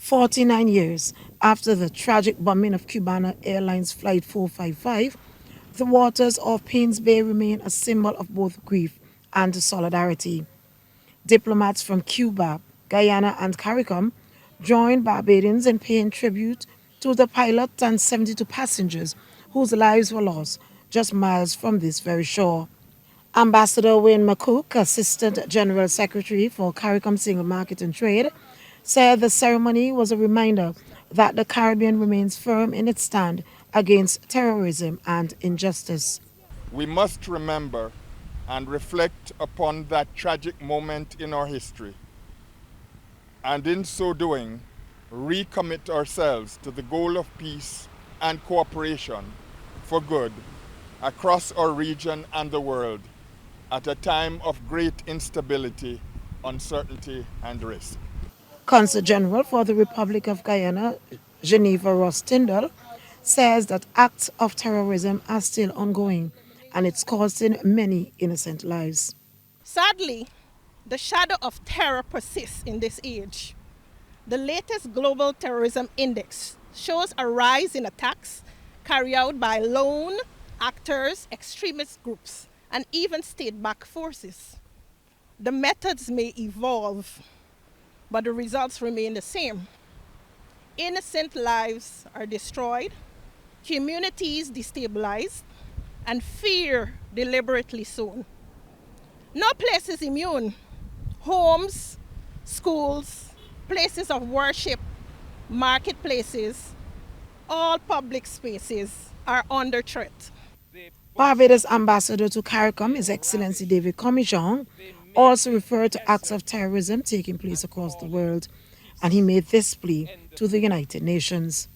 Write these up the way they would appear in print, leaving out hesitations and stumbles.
49 years after the tragic bombing of Cubana Airlines Flight 455, the waters of Paynes Bay remain a symbol of both grief and solidarity. Diplomats from Cuba, Guyana, and CARICOM joined Barbadians in paying tribute to the pilot and 72 passengers whose lives were lost just miles from this very shore. Ambassador Wayne McCook, Assistant General Secretary for CARICOM Single Market and Trade, said the ceremony was a reminder that the Caribbean remains firm in its stand against terrorism and injustice. We must remember and reflect upon that tragic moment in our history, and in so doing, recommit ourselves to the goal of peace and cooperation for good across our region and the world at a time of great instability, uncertainty, and risk. Consul General for the Republic of Guyana, Geneva Ross Tyndall, says that acts of terrorism are still ongoing and it's costing many innocent lives. Sadly, the shadow of terror persists in this age. The latest Global Terrorism Index shows a rise in attacks carried out by lone actors, extremist groups, and even state-backed forces. The methods may evolve, but the results remain the same. Innocent lives are destroyed, communities destabilized, and fear deliberately sown. No place is immune. Homes, schools, places of worship, marketplaces, all public spaces are under threat. Barbados Ambassador to CARICOM, His Excellency David Commichon, also referred to acts of terrorism taking place across the world, and he made this plea to the United Nations.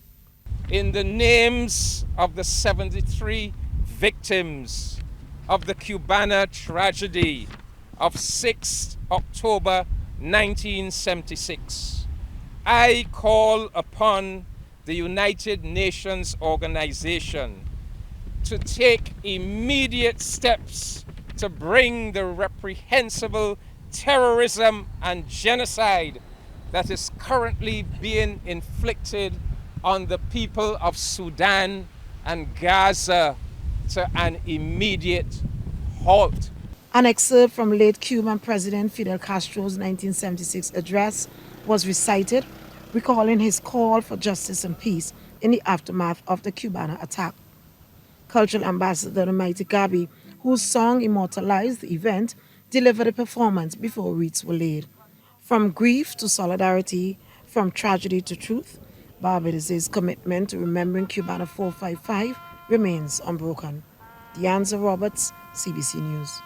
In the names of the 73 victims of the Cubana tragedy of 6 October 1976, I call upon the United Nations Organization to take immediate steps to bring the reprehensible terrorism and genocide that is currently being inflicted on the people of Sudan and Gaza to an immediate halt. An excerpt from late Cuban President Fidel Castro's 1976 address was recited, recalling his call for justice and peace in the aftermath of the Cubana attack. Cultural Ambassador Mighty Gabi, whose song immortalized the event, delivered a performance before wreaths were laid. From grief to solidarity, from tragedy to truth, Barbados' commitment to remembering Cubana 455 remains unbroken. Deanzer Roberts, CBC News.